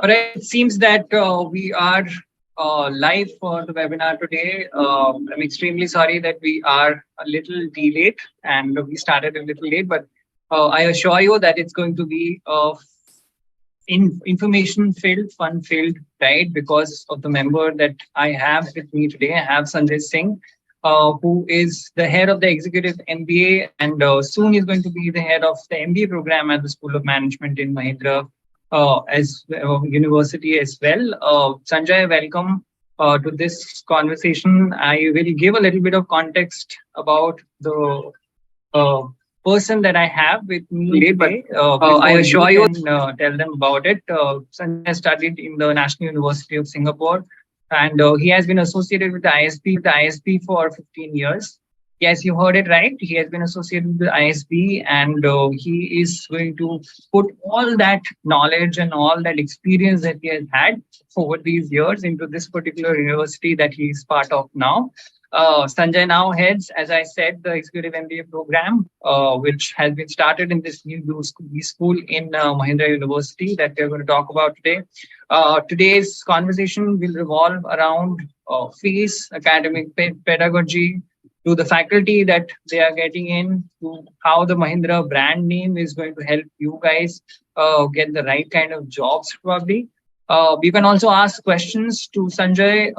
All right, it seems that we are live for the webinar today. I'm extremely sorry that we are a little delayed and we started a little late, but I assure you that it's going to be information filled, fun filled, right? Because of the member that I have with me today. I have Sanjay Singh, who is the head of the Executive MBA and soon is going to be the head of the MBA program at the School of Management in Mahindra as University as well. Sanjay, welcome to this conversation. I will give a little bit of context about the uh, person that I have with me today. I assure you, can, tell them about it. Sanjay has studied in the National University of Singapore, and he has been associated with the ISB for 15 years. Yes, you heard it right. He has been associated with the ISB, and he is going to put all that knowledge and all that experience that he has had over these years into this particular university that he is part of now. Sanjay now heads, as I said, the Executive MBA program, which has been started in this new school in Mahindra University that we're going to talk about today. Today's conversation will revolve around fees, academic pedagogy, to the faculty that they are getting in, to how the Mahindra brand name is going to help you guys get the right kind of jobs probably. You can also ask questions to Sanjay.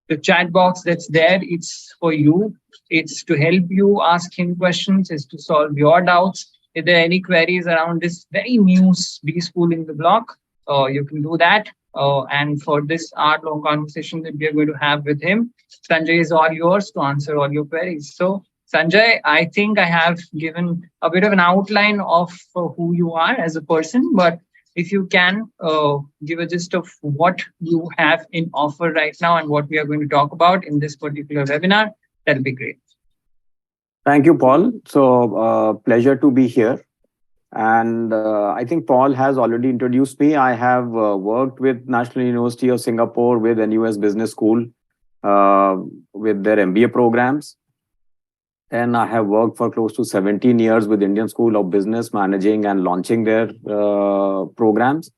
The chat box that's there, it's for you. It's to help you ask him questions, it's to solve your doubts. If there are any queries around this very new B school in the block, you can do that. And for this hour-long conversation that we are going to have with him, Sanjay is all yours to answer all your queries. So, Sanjay, I think I have given a bit of an outline of who you are as a person, but if you can give a gist of what you have in offer right now and what we are going to talk about in this particular webinar, that'll be great. Thank you, Paul. So, pleasure to be here. And I think Paul has already introduced me. I have worked with National University of Singapore, with NUS Business School, with their MBA programs. And I have worked for close to 17 years with Indian School of Business, managing and launching their programs.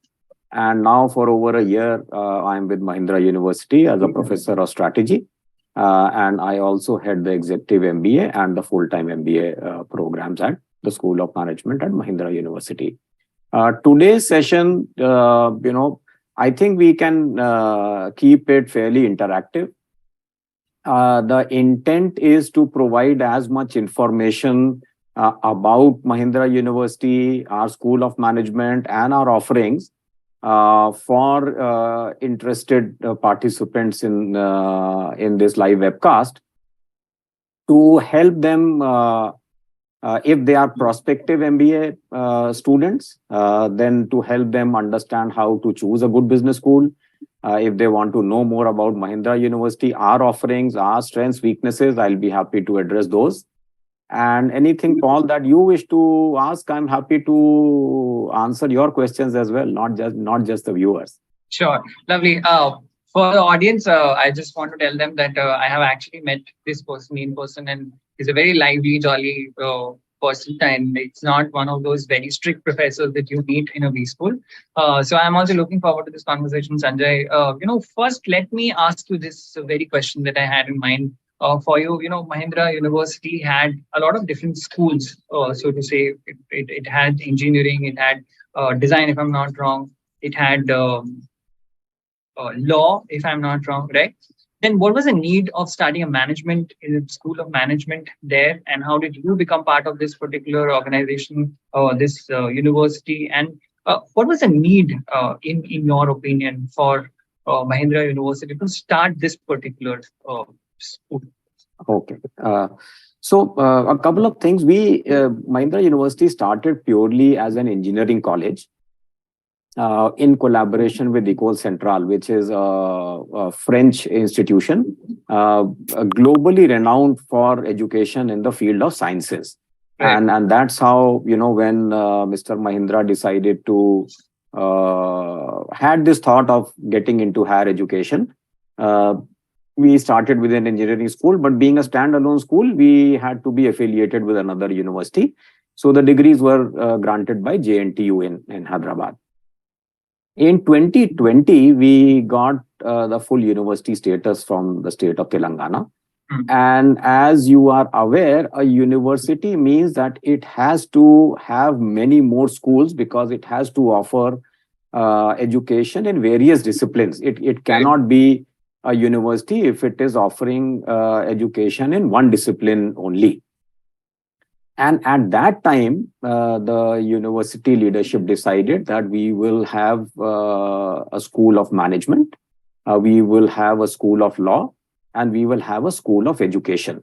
And now for over a year, I'm with Mahindra University as a professor of strategy. And I also head the Executive MBA and the full-time MBA programs at the School of Management at Mahindra University. Today's session, I think we can keep it fairly interactive. The intent is to provide as much information about Mahindra University, our School of Management, and our offerings for interested participants in this live webcast to help them, if they are prospective MBA students, then to help them understand how to choose a good business school. If they want to know more about Mahindra University, our offerings, our strengths, weaknesses, I'll be happy to address those. And anything, Paul, that you wish to ask, I'm happy to answer your questions as well, not just the viewers. Sure, lovely. For the audience, I just want to tell them that I have actually met this person in person, and he's a very lively, jolly person, and it's not one of those very strict professors that you meet in a B school. So I'm also looking forward to this conversation, Sanjay. First, let me ask you this very question that I had in mind for you. Mahindra University had a lot of different schools, so to say. It had engineering, it had design, if I'm not wrong. It had law, if I'm not wrong, right? Then what was the need of studying a management in the School of Management there? And how did you become part of this particular organization, this university? And what was the need, in your opinion, for Mahindra University to start this particular school? Okay. So a couple of things. Mahindra University started purely as an engineering college. In collaboration with École Centrale, which is a French institution, globally renowned for education in the field of sciences. Right. And that's how, when Mr. Mahindra decided to, had this thought of getting into higher education, we started with an engineering school, but being a standalone school, we had to be affiliated with another university. So the degrees were granted by JNTU in Hyderabad. In 2020, we got the full university status from the state of Telangana. And as you are aware, a university means that it has to have many more schools because it has to offer education in various disciplines. It cannot be a university if it is offering education in one discipline only. And at that time, the university leadership decided that we will have a school of management, we will have a school of law, and we will have a school of education.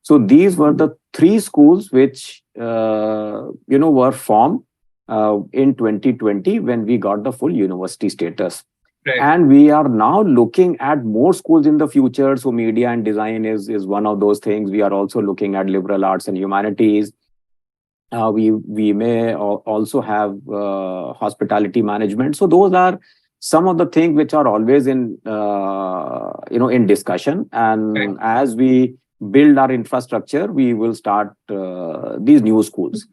So these were the three schools which were formed in 2020 when we got the full university status. Right. And we are now looking at more schools in the future. So media and design is one of those things. We are also looking at liberal arts and humanities. We may also have hospitality management. So those are some of the things which are always in in discussion. And right. As we build our infrastructure, we will start these new schools.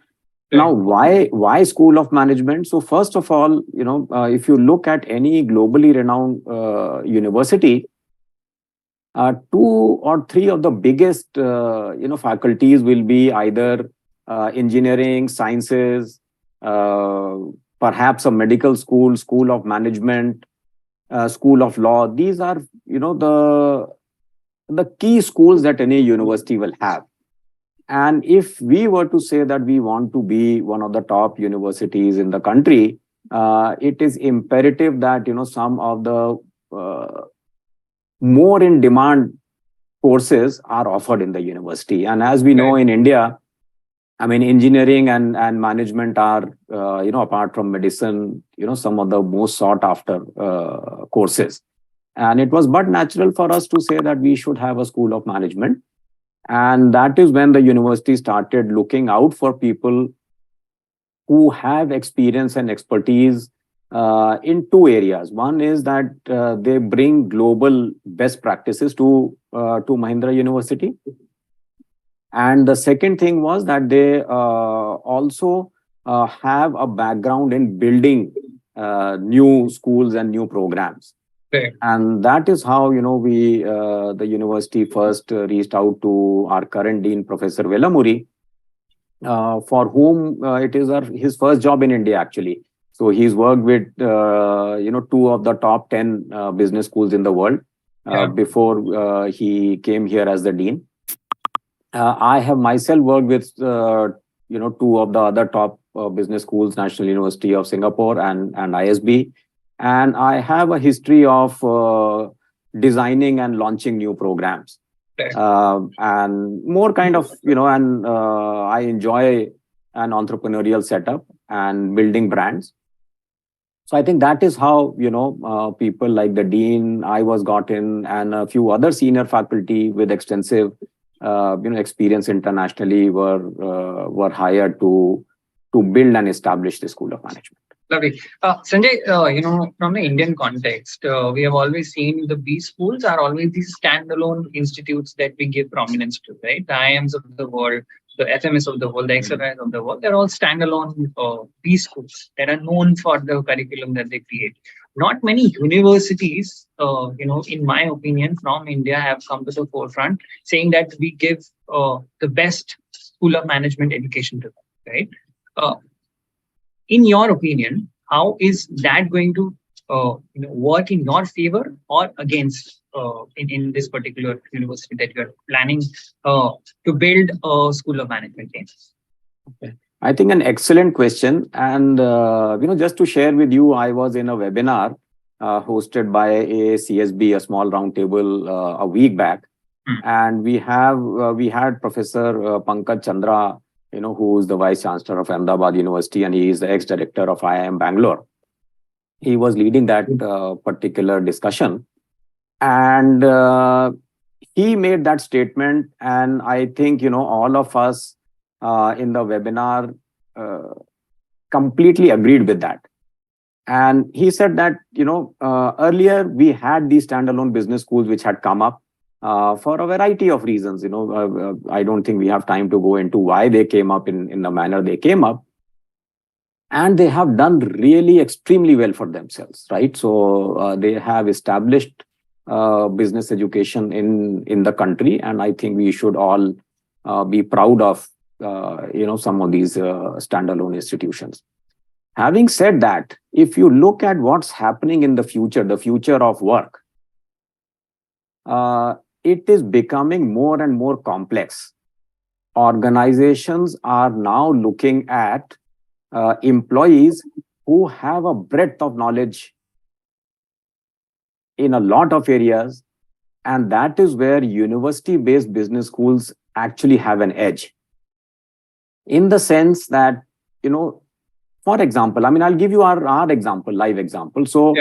Now, why School of Management? So first of all, if you look at any globally renowned university, 2 or 3 of the biggest faculties will be either engineering, sciences, perhaps a medical school, school of management, school of law. These are the key schools that any university will have. And if we were to say that we want to be one of the top universities in the country, it is imperative that some of the more in demand courses are offered in the university. And as we know in India, I mean, engineering and management are apart from medicine, some of the most sought after courses. And it was but natural for us to say that we should have a school of management. And that is when the university started looking out for people who have experience and expertise in 2 areas. One is that they bring global best practices to Mahindra University. And the second thing was that they also have a background in building new schools and new programs. Okay. And that is how, the university first reached out to our current dean, Professor Velamuri, for whom it is his first job in India, actually. So he's worked with, 2 of the top 10 business schools in the world before he came here as the dean. I have myself worked with, 2 of the other top business schools, National University of Singapore and ISB. And I have a history of designing and launching new programs. And more kind of, I enjoy an entrepreneurial setup and building brands. So I think that is how, people like the dean, I was got in, and a few other senior faculty with extensive, experience internationally were hired to build and establish the School of Management. Lovely. Sanjay, from the Indian context, we have always seen the B schools are always these standalone institutes that we give prominence to, right? The IIMs of the world, the FMS of the world, the XRIs of the world, they're all standalone B schools that are known for the curriculum that they create. Not many universities, in my opinion, from India have come to the forefront saying that we give the best School of Management education to them, right? In your opinion, how is that going to work in your favor or against in this particular university that you are planning to build a School of Management in? Okay. I think an excellent question. And, just to share with you, I was in a webinar hosted by AACSB, a small roundtable a week back. And we had Professor Pankaj Chandra, who is the Vice Chancellor of Ahmedabad University, and he is the ex-director of IIM Bangalore. He was leading that particular discussion. And he made that statement. And I think, all of us in the webinar completely agreed with that. And he said that, earlier we had these standalone business schools which had come up. For a variety of reasons, I don't think we have time to go into why they came up in the manner they came up. and they have done really extremely well for themselves, right? So they have established business education in the country, and I think we should all be proud of some of these standalone institutions. Having said that, if you look at what's happening in the future of work, it is becoming more and more complex. Organizations are now looking at employees who have a breadth of knowledge in a lot of areas, and that is where university-based business schools actually have an edge. In the sense that, for example, I'll give you our example, live example. So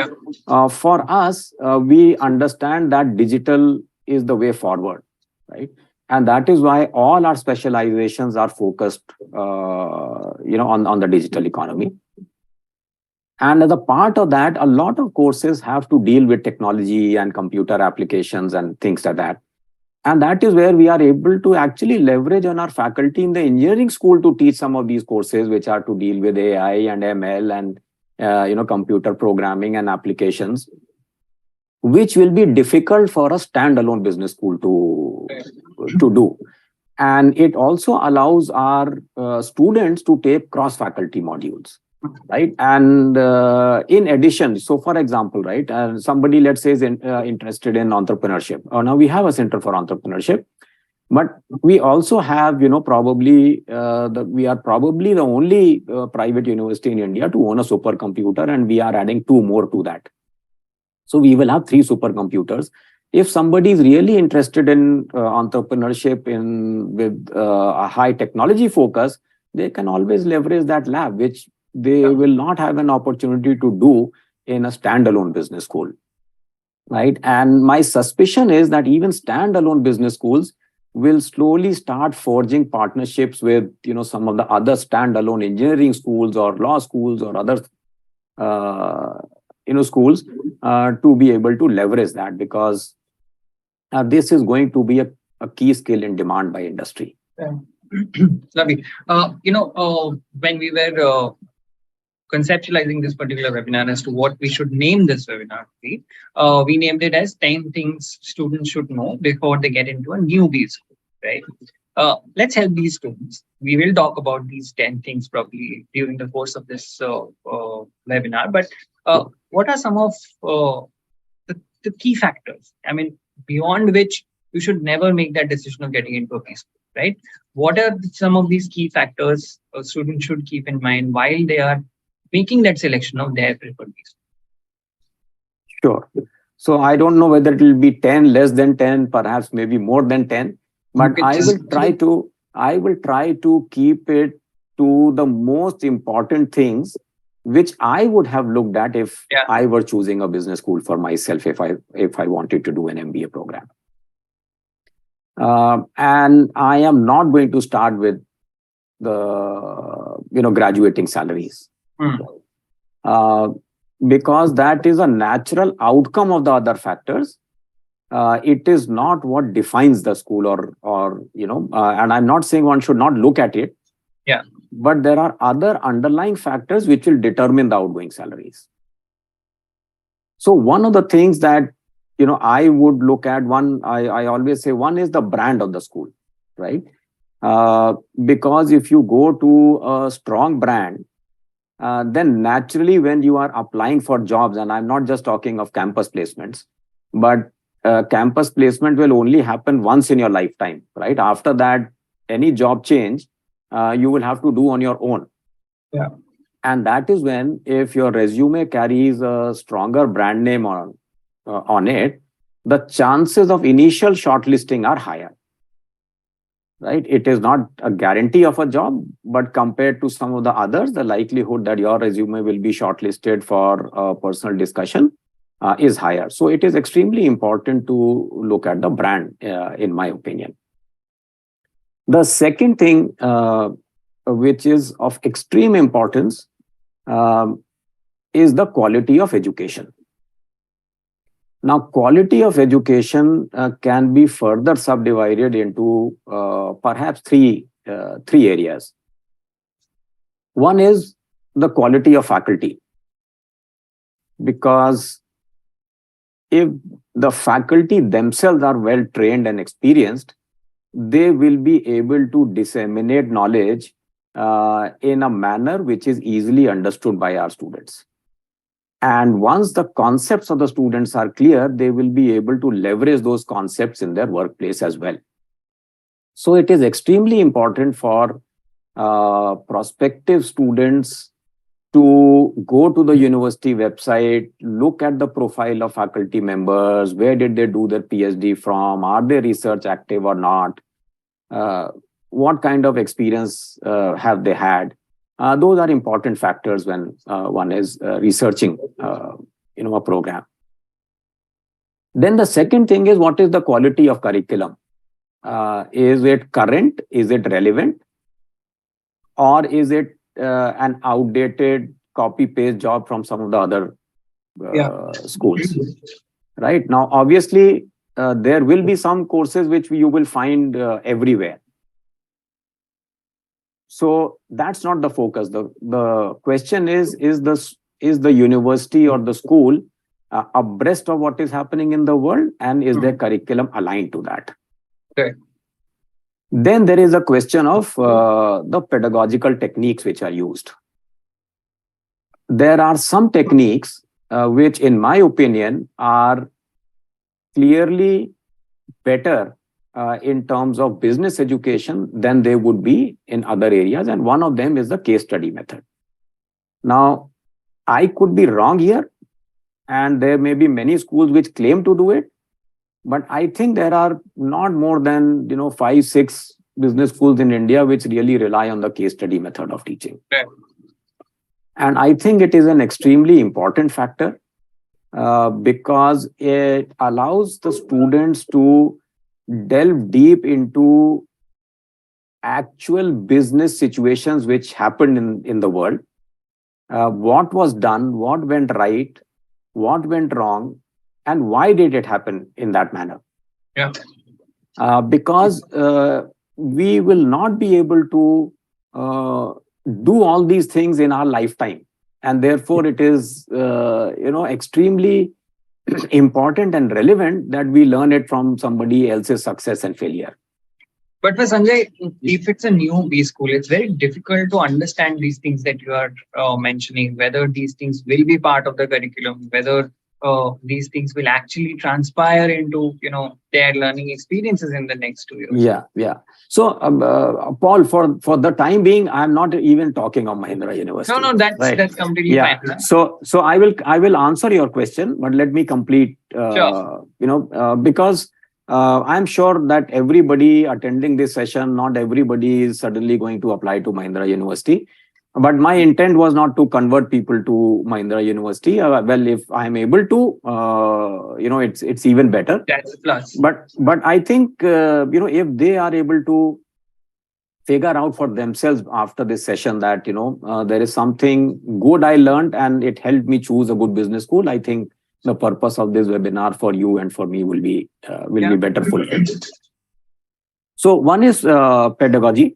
for us, we understand that digital is the way forward, right? And that is why all our specializations are focused, on the digital economy. And as a part of that, a lot of courses have to deal with technology and computer applications and things like that. And that is where we are able to actually leverage on our faculty in the engineering school to teach some of these courses, which are to deal with AI and ML and computer programming and applications, which will be difficult for a standalone business school to do. And it also allows our students to take cross-faculty modules, right? And in addition, so for example, right, somebody, let's say, is interested in entrepreneurship. Now we have a center for entrepreneurship, but we also have, we are probably the only private university in India to own a supercomputer, and we are adding 2 more to that. So we will have 3 supercomputers. If somebody is really interested in entrepreneurship with a high technology focus, they can always leverage that lab, which they will not have an opportunity to do in a standalone business school, right? And my suspicion is that even standalone business schools will slowly start forging partnerships with, some of the other standalone engineering schools or law schools or other, schools to be able to leverage that, because this is going to be a key skill in demand by industry. Lovely. When we were conceptualizing this particular webinar as to what we should name this webinar, we named it as 10 things students should know before they get into a newbie school, right? Let's help these students. We will talk about these 10 things probably during the course of this webinar, but what are some of the key factors? Beyond which you should never make that decision of getting into a B school, right? What are some of these key factors a student should keep in mind while they are making that selection of their preferred B Sure. school? So I don't know whether it will be 10, less than 10, perhaps maybe more than 10, but I will try to keep it to the most important things which I would have looked at if I were choosing a business school for myself, if I wanted to do an MBA program. And I am not going to start with the graduating salaries, because that is a natural outcome of the other factors. It is not what defines the school, and I'm not saying one should not look at it. Yeah. But there are other underlying factors which will determine the outgoing salaries. So one of the things that I would look at, I always say, one is the brand of the school, right? Because if you go to a strong brand, then naturally when you are applying for jobs, and I'm not just talking of campus placements, but campus placement will only happen once in your lifetime, right? After that, any job change, you will have to do on your own. Yeah. And that is when, if your resume carries a stronger brand name on it, the chances of initial shortlisting are higher, right? It is not a guarantee of a job, but compared to some of the others, the likelihood that your resume will be shortlisted for a personal discussion is higher. So it is extremely important to look at the brand, in my opinion. The second thing, which is of extreme importance, is the quality of education. Now, quality of education can be further subdivided into perhaps three areas. One is the quality of faculty, because if the faculty themselves are well trained and experienced, they will be able to disseminate knowledge in a manner which is easily understood by our students. And once the concepts of the students are clear, they will be able to leverage those concepts in their workplace as well. So it is extremely important for prospective students to go to the university website, look at the profile of faculty members, where did they do their PhD from, are they research active or not, what kind of experience have they had. Those are important factors when one is researching a program. Then the second thing is, what is the quality of curriculum? Is it current? Is it relevant? Or is it an outdated copy-paste job from some of the other schools? Right? Now, obviously, there will be some courses which you will find everywhere. So that's not the focus. The question is the university or the school abreast of what is happening in the world, and is their curriculum aligned to that? Okay. Then there is a question of the pedagogical techniques which are used. There are some techniques which, in my opinion, are clearly better in terms of business education than they would be in other areas. And one of them is the case study method. Now, I could be wrong here, and there may be many schools which claim to do it, but I think there are not more than 5-6 business schools in India which really rely on the case study method of teaching. Okay. And I think it is an extremely important factor because it allows the students to delve deep into actual business situations which happened in the world. What was done, what went right, what went wrong, and why did it happen in that manner? Yeah. Because we will not be able to do all these things in our lifetime, and therefore it is extremely important and relevant that we learn it from somebody else's success and failure. But for Sanjay, if it's a new B school, it's very difficult to understand these things that you are mentioning, whether these things will be part of the curriculum, whether these things will actually transpire into their learning experiences in the next 2 years. Yeah. So Paul, for the time being, I'm not even talking of Mahindra University. No, that's completely fine. Huh? So I will answer your question, but let me complete. Sure. Because I'm sure that everybody attending this session, not everybody is suddenly going to apply to Mahindra University. But my intent was not to convert people to Mahindra University. Well, if I'm able to, it's even better. That's a plus. But I think if they are able to figure out for themselves after this session that there is something good I learned and it helped me choose a good business school, I think the purpose of this webinar for you and for me will be better fulfilled. So one is pedagogy.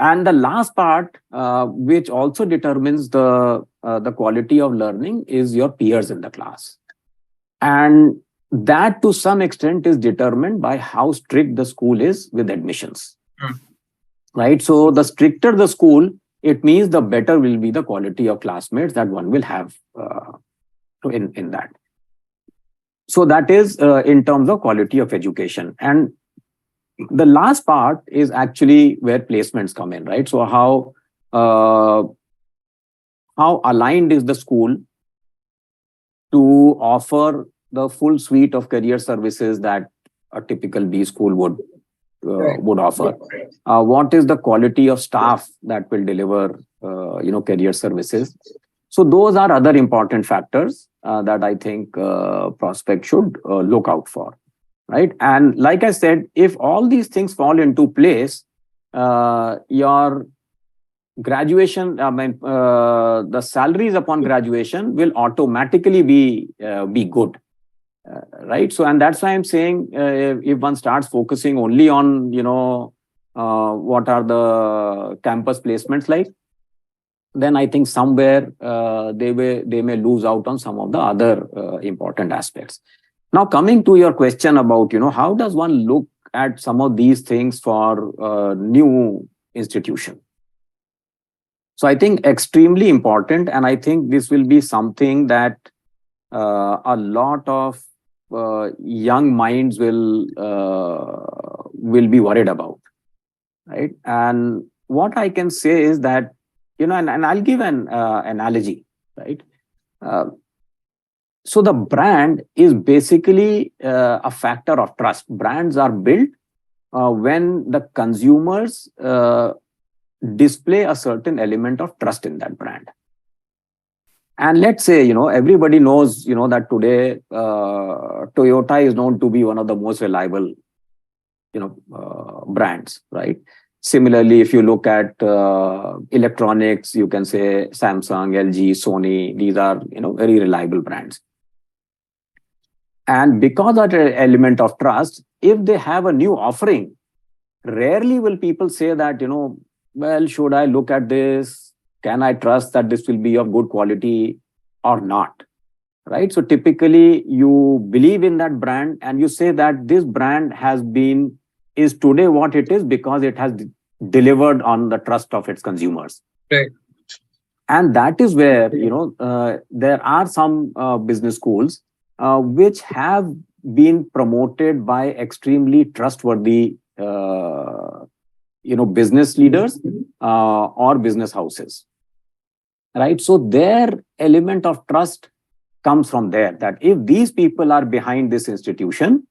And the last part, which also determines the quality of learning, is your peers in the class. And that to some extent is determined by how strict the school is with admissions. Right? So the stricter the school, it means the better will be the quality of classmates that one will have in that. So that is in terms of quality of education. And the last part is actually where placements come in, right? So how aligned is the school to offer the full suite of career services that a typical B school would offer? What is the quality of staff that will deliver career services? So those are other important factors that I think prospects should look out for. Right. And like I said, if all these things fall into place, your graduation, the salaries upon graduation will automatically be good. Right. So, and that's why I'm saying if one starts focusing only on, what are the campus placements like, then I think somewhere they may lose out on some of the other important aspects. Now, coming to your question about, how does one look at some of these things for new institution? So I think extremely important, and I think this will be something that a lot of young minds will be worried about, right? And what I can say is that, and I'll give an analogy, right? So the brand is basically a factor of trust. Brands are built when the consumers display a certain element of trust in that brand. And let's say, everybody knows, that today Toyota is known to be one of the most reliable, brands, right? Similarly, if you look at electronics, you can say Samsung, LG, Sony. These are, very reliable brands. And because of the element of trust, if they have a new offering, rarely will people say that, well, should I look at this? Can I trust that this will be of good quality or not? Right? So typically you believe in that brand and you say that this brand is today what it is because it has delivered on the trust of its consumers. Right. And that is where, there are some business schools which have been promoted by extremely trustworthy business leaders or business houses, right? So their element of trust comes from there, that if these people are behind this institution,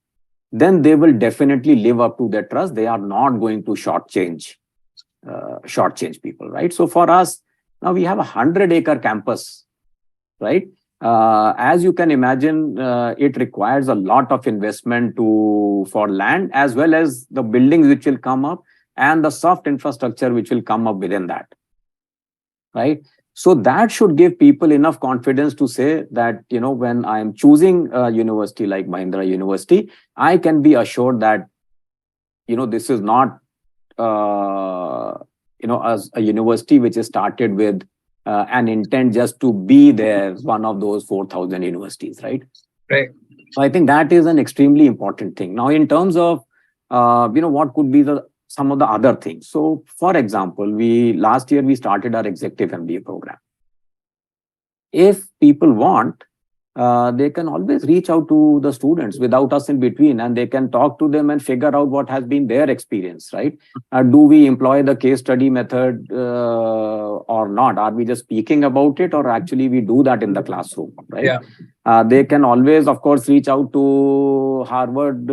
then they will definitely live up to their trust. They are not going to shortchange people, right? So for us, now we have 100-acre campus, right? As you can imagine, it requires a lot of investment for land as well as the buildings which will come up and the soft infrastructure which will come up within that, right? So that should give people enough confidence to say that, when I am choosing a university like Mahindra University, I can be assured that, this is not, as a university which is started with an intent just to be there, one of those 4,000 universities, right? Right. So I think that is an extremely important thing. Now, in terms of, what could be some of the other things. So, for example, last year we started our Executive MBA program. If people want, they can always reach out to the students without us in between, and they can talk to them and figure out what has been their experience, right? Do we employ the case study method or not? Are we just speaking about it, or actually we do that in the classroom, right? Yeah. They can always, of course, reach out to Harvard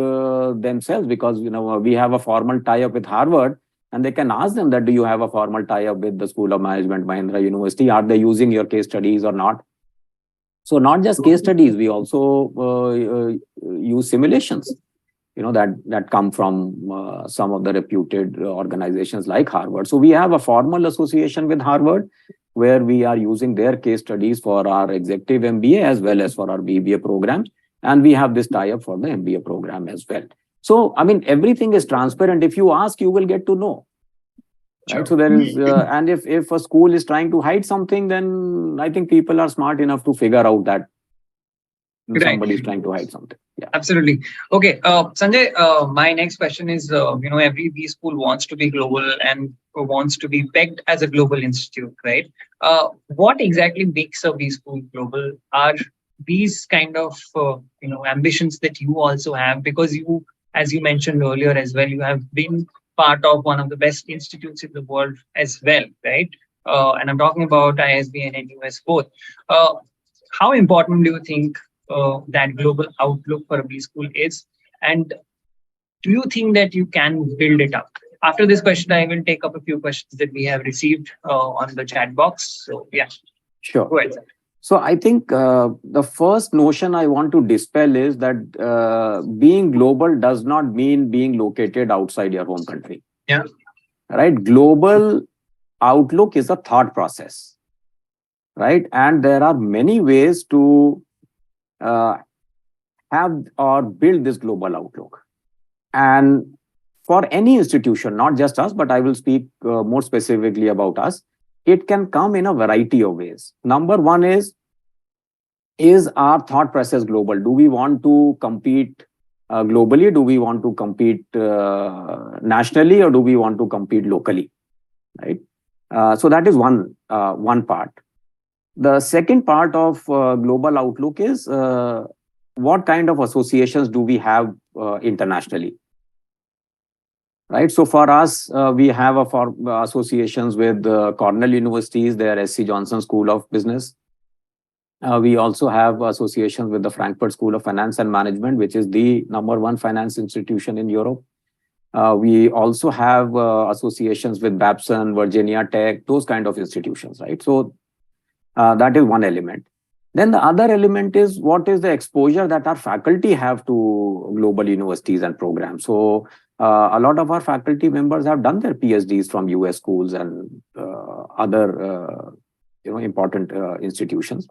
themselves, because we have a formal tie-up with Harvard, and they can ask them that, do you have a formal tie-up with the School of Management, Mahindra University? Are they using your case studies or not? So not just case studies, we also use simulations, that come from some of the reputed organizations like Harvard. So we have a formal association with Harvard where we are using their case studies for our Executive MBA as well as for our BBA programs. And we have this tie-up for the MBA program as well. So, I mean, everything is transparent. If you ask, you will get to know. Right? Sure. So there is, and if a school is trying to hide something, then I think people are smart enough to figure out that somebody is trying to hide something. Yeah. Absolutely. Okay, Sanjay, my next question is, every B school wants to be global and wants to be pegged as a global institute, right? What exactly makes a B school global? Are these kind of, ambitions that you also have? Because you, as you mentioned earlier as well, you have been part of one of the best institutes in the world as well, right? And I'm talking about ISB and NUS both. How important do you think that global outlook for a B school is? And do you think that you can build it up? After this question, I will take up a few questions that we have received on the chat box. So, yeah. Sure. Go ahead, sir. So I think the first notion I want to dispel is that being global does not mean being located outside your home country. Yeah. Right? Global outlook is a thought process. Right? And there are many ways to have or build this global outlook. And for any institution, not just us, but I will speak more specifically about us. it can come in a variety of ways. Number one is our thought process global? Do we want to compete globally? Do we want to compete nationally, or do we want to compete locally? Right. So that is one part. The second part of global outlook is what kind of associations do we have internationally? Right. So for us, we have associations with Cornell universities, their SC Johnson School of Business. We also have associations with the Frankfurt School of Finance and Management, which is the #1 finance institution in Europe. We also have associations with Babson, Virginia Tech, those kind of institutions, right? So that is one element. Then the other element is what is the exposure that our faculty have to global universities and programs. So a lot of our faculty members have done their PhDs from US schools and other important institutions.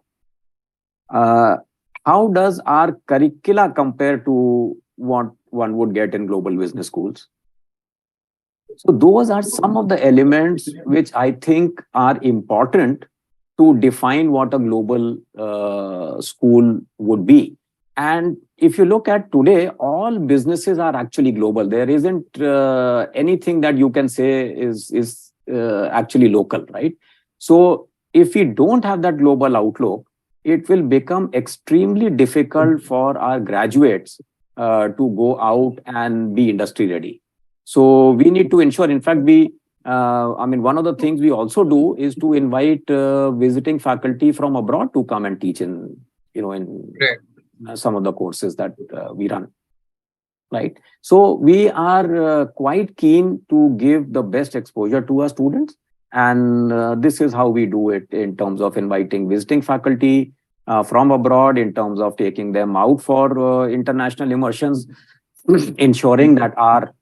How does our curricula compare to what one would get in global business schools? So those are some of the elements which I think are important to define what a global school would be. And if you look at today, all businesses are actually global. There isn't anything that you can say is actually local, right? So if we don't have that global outlook, it will become extremely difficult for our graduates to go out and be industry ready. So we need to ensure, in fact, one of the things we also do is to invite visiting faculty from abroad to come and teach in some of the courses that we run. Right. So we are quite keen to give the best exposure to our students. And this is how we do it in terms of inviting visiting faculty from abroad, in terms of taking them out for international immersions, ensuring that our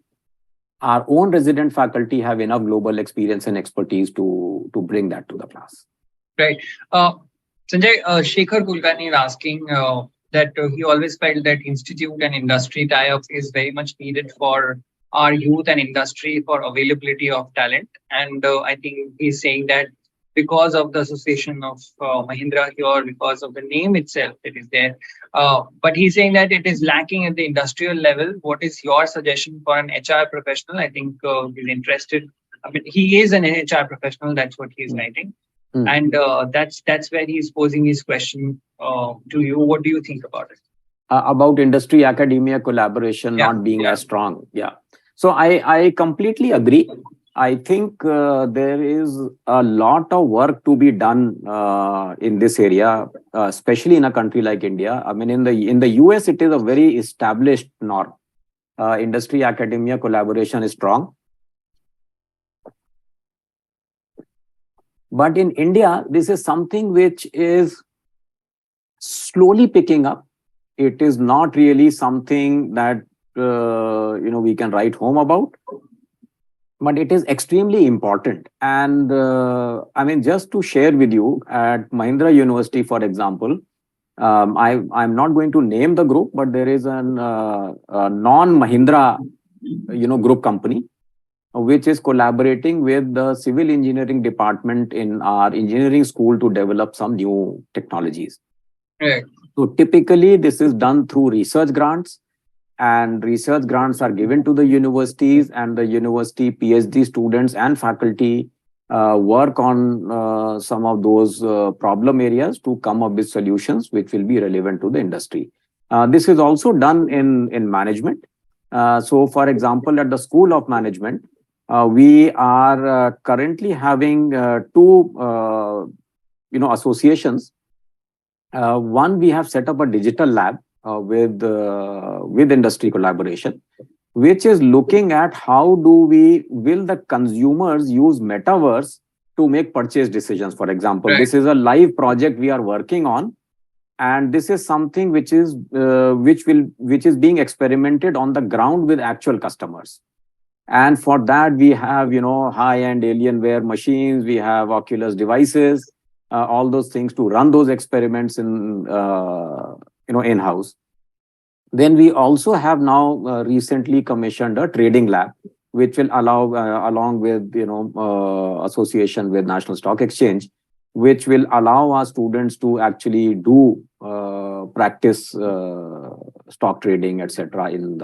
own resident faculty have enough global experience and expertise to bring that to the class. Right. Sanjay, Shekhar Kulkarni is asking that he always felt that institute and industry tie-up is very much needed for our youth and industry for availability of talent. And I think he's saying that because of the association of Mahindra here, because of the name itself, it is there. But he's saying that it is lacking at the industrial level. What is your suggestion for an HR professional? I think he's interested. I mean, he is an HR professional. That's what he's writing. And that's where he's posing his question to you. What do you think about it? About industry academia collaboration not being as strong. Yeah. So I completely agree. I think there is a lot of work to be done in this area, especially in a country like India. I mean, in the US, it is a very established norm. Industry academia collaboration is strong. But in India, this is something which is slowly picking up. It is not really something that we can write home about, but it is extremely important. And just to share with you, at Mahindra University, for example, I'm not going to name the group, but there is a non-Mahindra group company which is collaborating with the civil engineering department in our engineering school to develop some new technologies. Right. So typically this is done through research grants, and research grants are given to the universities, and the university PhD students and faculty work on some of those problem areas to come up with solutions which will be relevant to the industry. This is also done in management. So for example, at the School of Management, we are currently having two associations. One, we have set up a digital lab with industry collaboration, which is looking at how will the consumers use metaverse to make purchase decisions. For example, This is a live project we are working on, and this is something which is being experimented on the ground with actual customers. And for that, we have high-end Alienware machines, we have Oculus devices, all those things to run those experiments in-house. Then we also have now recently commissioned a trading lab which will allow, along with association with National Stock Exchange, which will allow our students to actually do practice stock trading, etc. in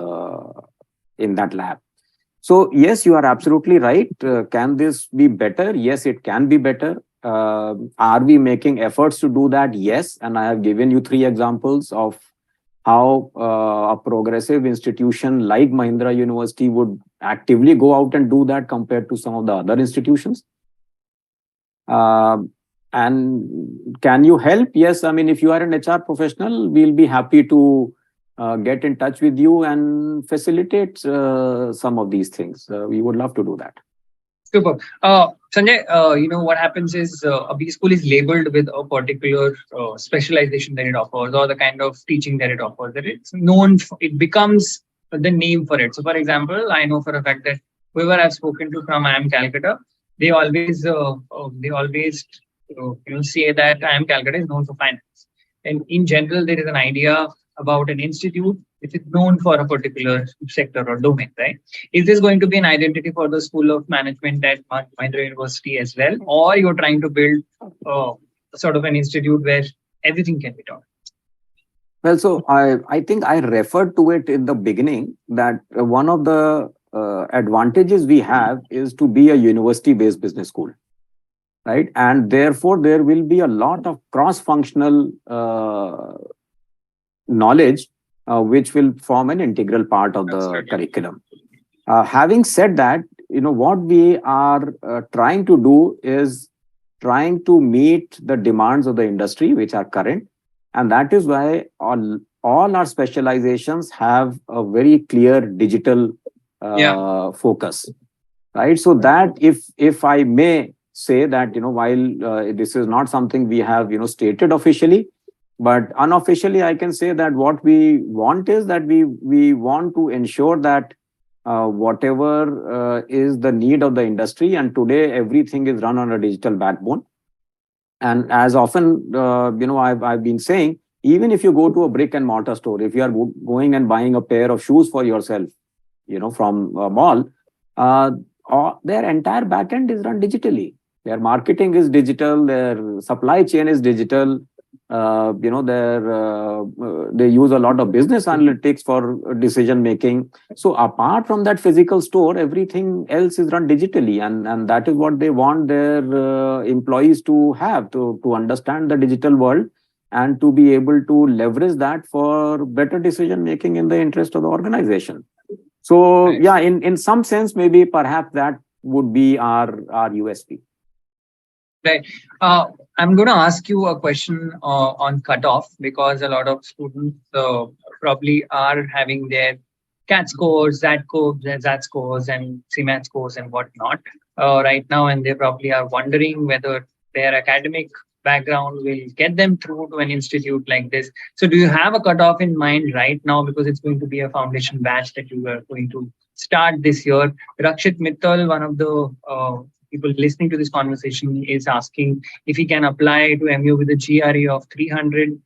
that lab. So yes, you are absolutely right. Can this be better? Yes, it can be better. Are we making efforts to do that? Yes, and I have given you 3 examples of how a progressive institution like Mahindra University would actively go out and do that compared to some of the other institutions. And can you help? Yes, I mean, if you are an HR professional, we'll be happy to get in touch with you and facilitate some of these things. We would love to do that. Super. Sanjay, what happens is a B school is labeled with a particular specialization that it offers or the kind of teaching that it offers. That it's known for, it becomes the name for it. So, for example, I know for a fact that whoever I've spoken to from IIM Calcutta, they always say that IIM Calcutta is known for finance. And in general, there is an idea about an institute which is known for a particular sector or domain, right? Is this going to be an identity for the School of Management at Mahindra University as well? Or you're trying to build sort of an institute where everything can be taught? Well, so I think I referred to it in the beginning that one of the advantages we have is to be a university-based business school, right? And therefore, there will be a lot of cross-functional knowledge which will form an integral part of the curriculum. Having said that, what we are trying to do is trying to meet the demands of the industry, which are current. And that is why all our specializations have a very clear digital focus, right? So that if I may say that, while this is not something we have, stated officially, but unofficially, I can say that what we want is that we want to ensure that whatever is the need of the industry, and today everything is run on a digital backbone. And as often, I've been saying, even if you go to a brick and mortar store, if you are going and buying a pair of shoes for yourself, from a mall, their entire backend is run digitally. Their marketing is digital, their supply chain is digital. They use a lot of business analytics for decision making. So apart from that physical store, everything else is run digitally, and that is what they want their employees to have, to understand the digital world and to be able to leverage that for better decision making in the interest of the organization. So yeah, in some sense, maybe perhaps that would be our USP. Right. I'm going to ask you a question on cutoff, because a lot of students probably are having their CAT scores, ZAT scores, and CMAT scores and whatnot right now, and they probably are wondering whether their academic background will get them through to an institute like this. So do you have a cutoff in mind right now, because it's going to be a foundation batch that you are going to start this year? Rakshit Mittal, one of the people listening to this conversation, is asking if he can apply to MU with a GRE of 300.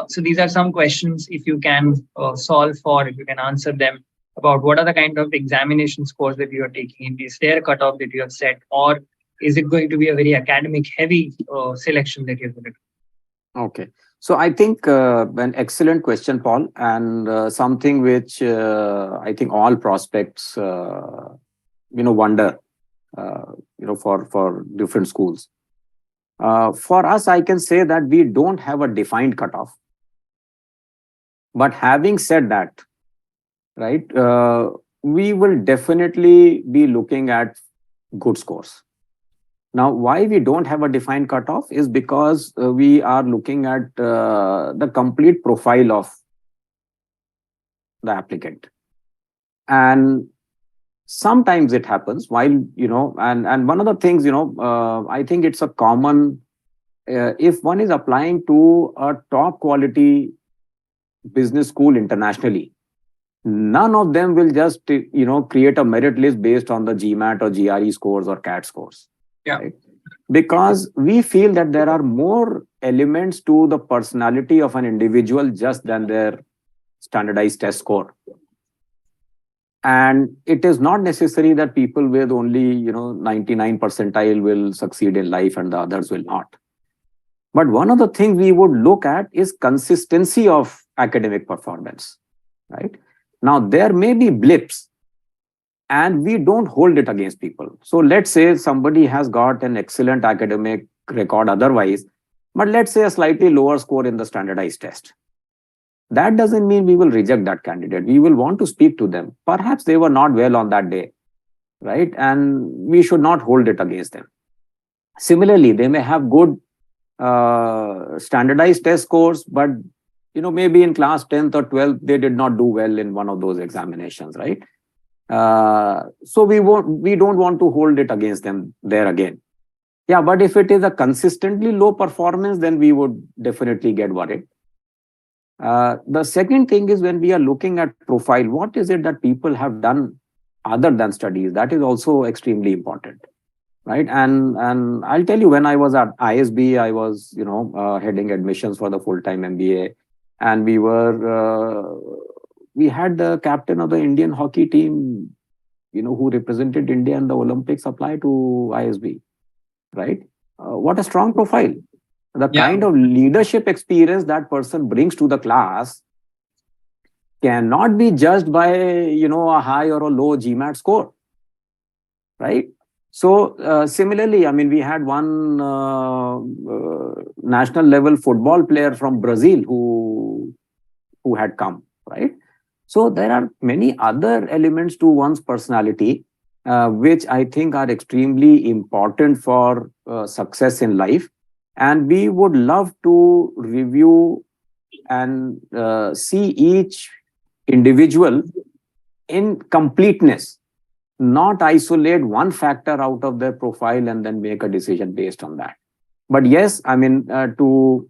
So these are some questions, if you can solve for, if you can answer them, about what are the kind of examination scores that you are taking. Is there a cutoff that you have set, or is it going to be a very academic heavy selection that you're going to do? Okay. So I think an excellent question, Paul, and something which I think all prospects, wonder, for different schools. For us, I can say that we don't have a defined cutoff. But having said that, right, we will definitely be looking at good scores. Now, why we don't have a defined cutoff is because we are looking at the complete profile of the applicant. And sometimes it happens while, and one of the things, I think it's a common, if one is applying to a top quality business school internationally, none of them will just, create a merit list based on the GMAT or GRE scores or CAT scores. Yeah. Right? Because we feel that there are more elements to the personality of an individual just than their standardized test score. And it is not necessary that people with only 99 percentile will succeed in life and the others will not. But one of the things we would look at is consistency of academic performance, right? Now, there may be blips and we don't hold it against people. So let's say somebody has got an excellent academic record otherwise, but let's say a slightly lower score in the standardized test. That doesn't mean we will reject that candidate. We will want to speak to them. Perhaps they were not well on that day, right? And we should not hold it against them. Similarly, they may have good standardized test scores, but maybe in class 10th or 12th, they did not do well in one of those examinations, right? So we don't want to hold it against them there again. Yeah, but if it is a consistently low performance, then we would definitely get worried. The second thing is when we are looking at profile, what is it that people have done other than studies? That is also extremely important, right? And I'll tell you, when I was at ISB, I was heading admissions for the full-time MBA, and we had the captain of the Indian hockey team, who represented India in the Olympics, apply to ISB, right? What a strong profile. The kind of leadership experience that person brings to the class cannot be judged by, a high or a low GMAT score, right? So similarly, I mean, we had one national level football player from Brazil who had come, right? So there are many other elements to one's personality, which I think are extremely important for success in life. And we would love to review and see each individual in completeness, not isolate one factor out of their profile and then make a decision based on that. But yes, I mean, to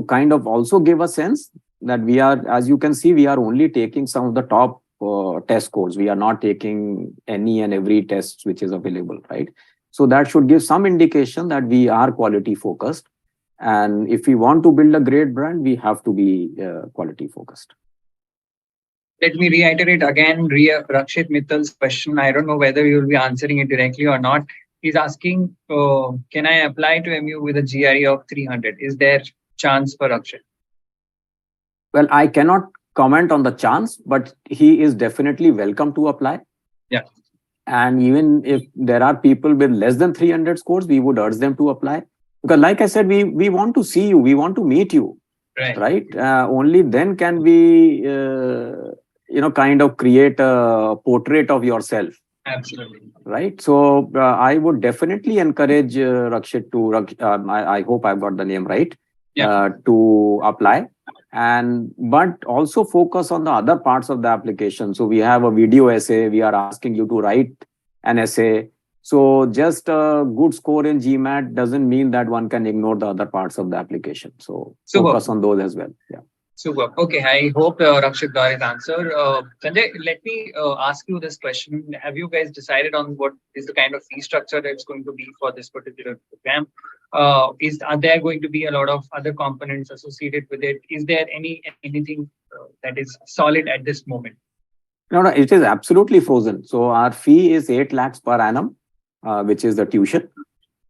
kind of also give a sense that we are, as you can see, we are only taking some of the top test scores. We are not taking any and every test which is available, right? So that should give some indication that we are quality focused. And if we want to build a great brand, we have to be quality focused. Let me reiterate again Rakshit Mittal's question. I don't know whether you will be answering it directly or not. He's asking, can I apply to MU with a GRE of 300? Is there chance for Rakshit? Well, I cannot comment on the chance, but he is definitely welcome to apply. Yeah. And even if there are people with less than 300 scores, we would urge them to apply. Because like I said, we want to see you, we want to meet you, right? Only then can we, kind of create a portrait of yourself. Absolutely. Right. So I would definitely encourage Rakshit to, I hope I've got the name right, to apply. But also focus on the other parts of the application. So we have a video essay. We are asking you to write an essay. So just a good score in GMAT doesn't mean that one can ignore the other parts of the application. So focus on those as well. Yeah. Super. Okay. I hope Rakshit got his answer. Sanjay, let me ask you this question. Have you guys decided on what is the kind of fee structure that's going to be for this particular program? Are there going to be a lot of other components associated with it? Is there anything that is solid at this moment? No, it is absolutely frozen. So our fee is 8 lakhs per annum, which is the tuition.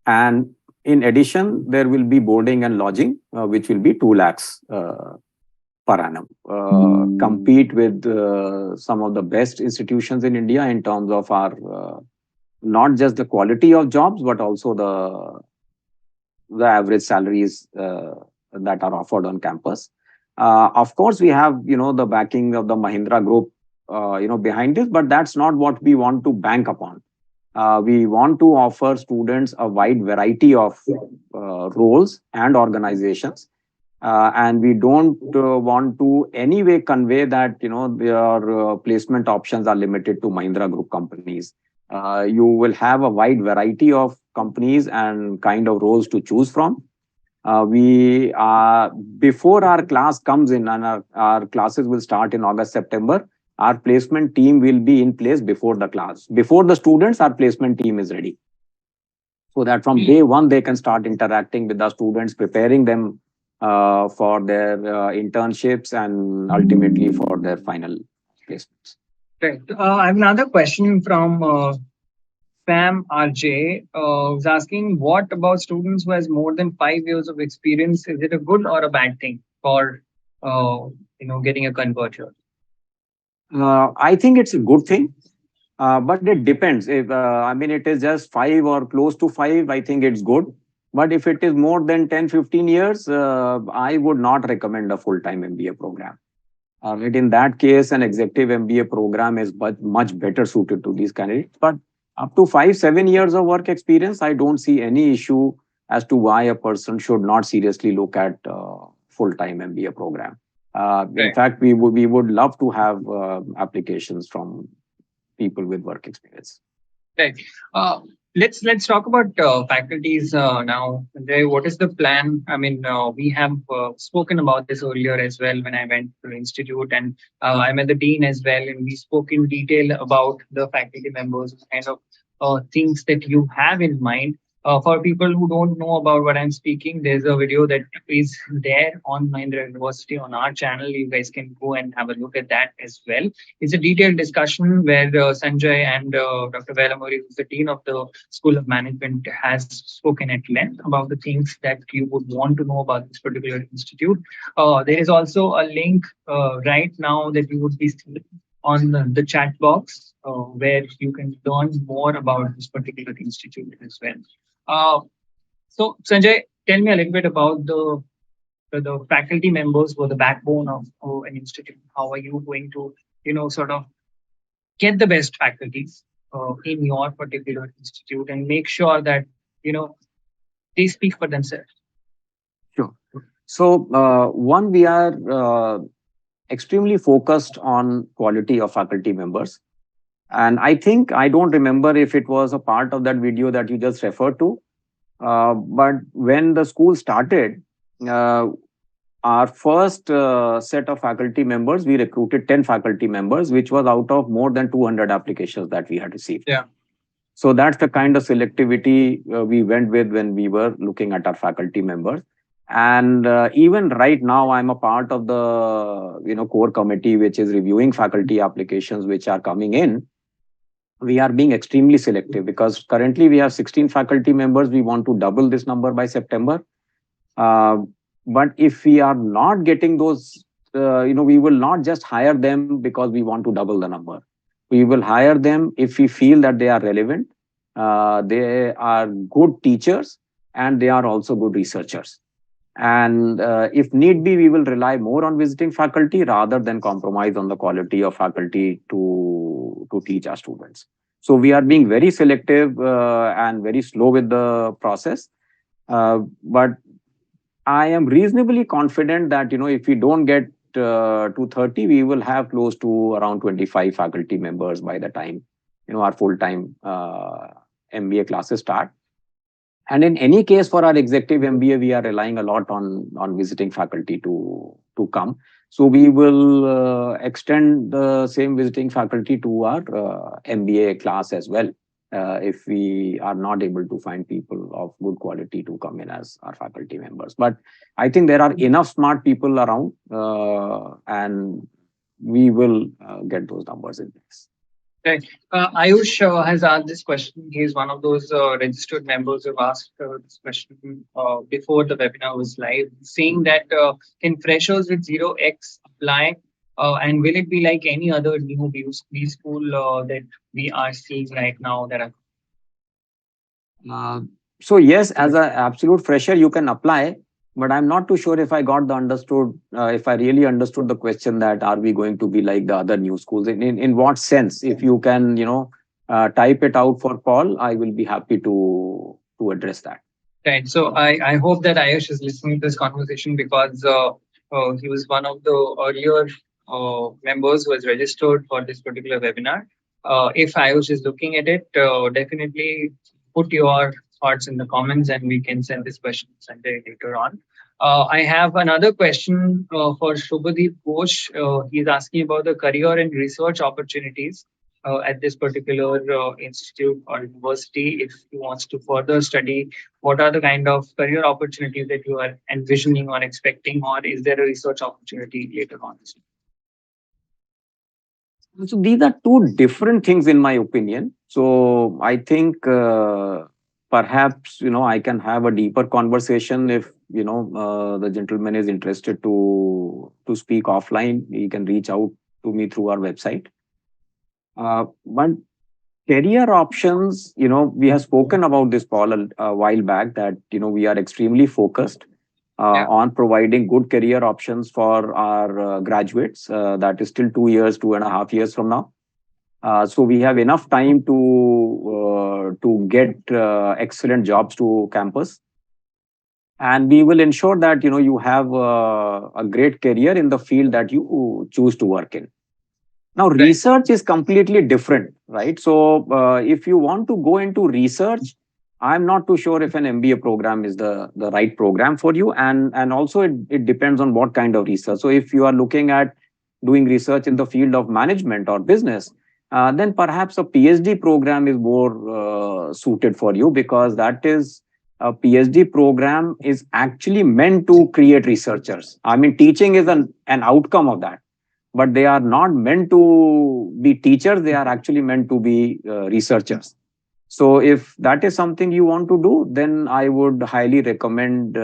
And in addition, there will be boarding and lodging, which will be 2 lakhs per annum. Compete with some of the best institutions in India in terms of our, not just the quality of jobs, but also the average salaries that are offered on campus. Of course, we have, the backing of the Mahindra Group, behind this, but that's not what we want to bank upon. We want to offer students a wide variety of roles and organizations. And we don't want to anyway convey that, their placement options are limited to Mahindra Group companies. You will have a wide variety of companies and kind of roles to choose from. We are, before our class comes in, and our classes will start in August, September, our placement team will be in place before the class. Before the students, our placement team is ready. So that from day one, they can start interacting with the students, preparing them for their internships and ultimately for their final placements. Right. I have another question from Sam RJ. Was asking, what about students who has more than 5 years of experience? Is it a good or a bad thing for getting a converter? I think it's a good thing, but it depends. If I mean, it is just 5 or close to 5, I think it's good. But if it is more than 10, 15 years, I would not recommend a full-time MBA program. Right, in that case, an executive MBA program is much better suited to these candidates. But up to 5, 7 years of work experience, I don't see any issue as to why a person should not seriously look at full-time MBA program. In Right. fact, we would love to have applications from people with work experience. Right. Uh, let's talk about faculties now. Sanjay, what is the plan? I mean, we have spoken about this earlier as well when I went to the institute, and I met the dean as well, and we spoke in detail about the faculty members, what kind of things that you have in mind. For people who don't know about what I'm speaking, there's a video that is there on Mahindra University on our channel. You guys can go and have a look at that as well. It's a detailed discussion where Sanjay and Dr. Velamuri, who's the dean of the School of Management, has spoken at length about the things that you would want to know about this particular institute. There is also a link right now that you would be seeing on the chat box where you can learn more about this particular institute as well. Uh, so, Sanjay, tell me a little bit about the faculty members who are the backbone of an institute. How are you going to, sort of get the best faculties in your particular institute and make sure that you know they speak for themselves? Sure. So, one, we are extremely focused on quality of faculty members. And I think, I don't remember if it was a part of that video that you just referred to, but when the school started, uh, our first set of faculty members, we recruited 10 faculty members, which was out of more than 200 applications that we had received. Yeah. So that's the kind of selectivity we went with when we were looking at our faculty members. And even right now, I'm a part of the core committee, which is reviewing faculty applications which are coming in. We are being extremely selective because currently we have 16 faculty members. We want to double this number by September. Uh, but if we are not getting those, we will not just hire them because we want to double the number. We will hire them if we feel that they are relevant, they are good teachers, and they are also good researchers. And if need be, we will rely more on visiting faculty rather than compromise on the quality of faculty to teach our students. So we are being very selective and very slow with the process. But I am reasonably confident that if we don't get to 30, we will have close to around 25 faculty members by the time our full-time MBA classes start. And in any case, for our executive MBA, we are relying a lot on visiting faculty to come. So we will extend the same visiting faculty to our MBA class as well, if we are not able to find people of good quality to come in as our faculty members. But I think there are enough smart people around, and we will get those numbers in place. Right. Ayush has asked this question. He is one of those registered members who asked this question before the webinar was live, saying that can freshers with 0x apply? And will it be like any other new B school that we are seeing right now that are Uh, so yes, as an absolute fresher, you can apply, but I'm not too sure if I got the understood, if I really understood the question that are we going to be like the other new schools? In what sense? If you can, type it out for Paul, I will be happy to address that. right? So I hope that Ayush is listening to this conversation because he was one of the earlier members who was registered for this particular webinar. If Ayush is looking at it, definitely put your thoughts in the comments and we can send this question to Sanjay later on. I have another question for Shubhadeep Ghosh. He's asking about the career and research opportunities at this particular institute or university. If he wants to further study, what are the kind of career opportunities that you are envisioning or expecting, or is there a research opportunity later on? So these are two different things in my opinion. So I think perhaps I can have a deeper conversation if the gentleman is interested to speak offline. He can reach out to me through our website. But career options, we have spoken about this, Paul, a while back, that we are extremely focused Yeah. on providing good career options for our graduates. That is still 2 years, 2.5 years from now. So we have enough time to get excellent jobs to campus, and we will ensure that you have a great career in the field that you choose to work in. Now, Right. research is completely different, right? So, if you want to go into research, I'm not too sure if an MBA program is the right program for you. And also, it depends on what kind of research. So, if you are looking at doing research in the field of management or business, then perhaps a PhD program is more suited for you, because that is a PhD program is actually meant to create researchers. I mean, teaching is an outcome of that, but they are not meant to be teachers. They are actually meant to be researchers. So if that is something you want to do, then I would highly recommend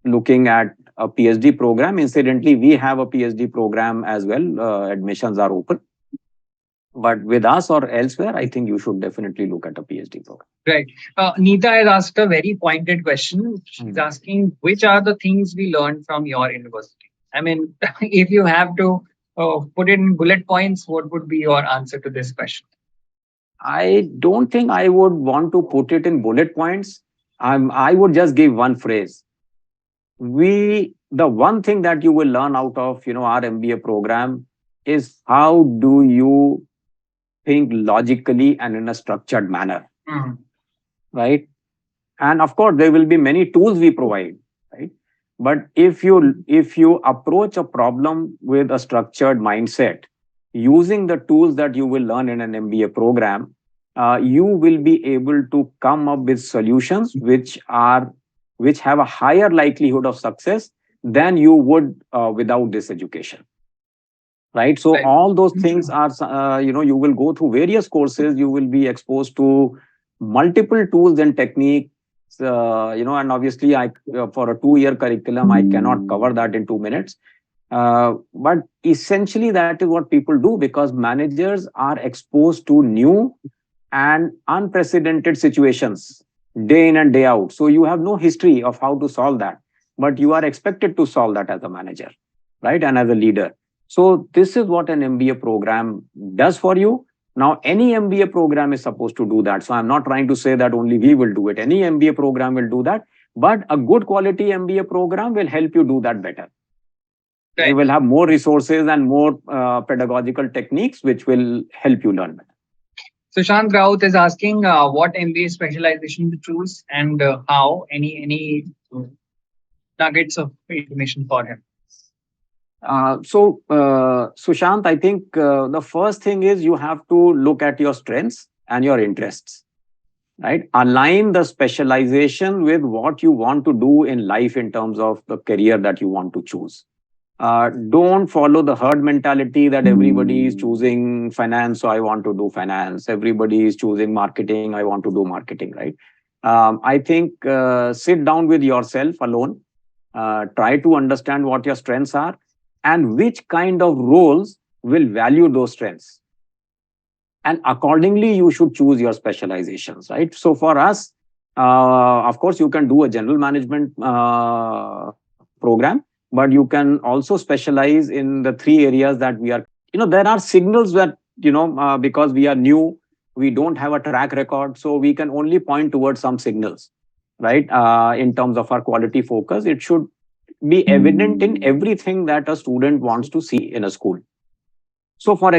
looking at a PhD program. Incidentally, we have a PhD program as well. Admissions are open. But with us or elsewhere, I think you should definitely look at a PhD program. Right. Neeta has asked a very pointed question. She's asking, which are the things we learned from your university? I mean, if you have to put it in bullet points, what would be your answer to this question? I don't think I would want to put it in bullet points. I would just give one phrase. The one thing that you will learn out of our MBA program is how do you think logically and in a structured manner, right? And of course, there will be many tools we provide, right? But if you approach a problem with a structured mindset, using the tools that you will learn in an MBA program, you will be able to come up with solutions which have a higher likelihood of success than you would without this education, right? So Right. all those things are you will go through various courses. You will be exposed to multiple tools and techniques, and obviously for a 2-year curriculum, I cannot cover that in 2 minutes. But essentially, that is what people do, because managers are exposed to new and unprecedented situations day in and day out. So you have no history of how to solve that, but you are expected to solve that as a manager, right? And as a leader. So this is what an MBA program does for you. Now, any MBA program is supposed to do that. So I'm not trying to say that only we will do it. Any MBA program will do that, but a good quality MBA program will help you do that better. Right. They will have more resources and more pedagogical techniques which will help you learn better. Sushant Raut is asking what MBA specialization to choose and how. Any nuggets of information for him? Sushant, I think the first thing is you have to look at your strengths and your interests, right? Align the specialization with what you want to do in life in terms of the career that you want to choose. Don't follow the herd mentality that everybody is choosing finance, so I want to do finance. Everybody is choosing marketing, I want to do marketing, right? I think sit down with yourself alone, try to understand what your strengths are and which kind of roles will value those strengths. And accordingly, you should choose your specializations, right? So for us, of course, you can do a general management program, but you can also specialize in the 3 areas that we are. There are signals that, because we are new, we don't have a track record, so we can only point towards some signals, right? In terms of our quality focus, it should be evident in everything that a student wants to see in a school. So, for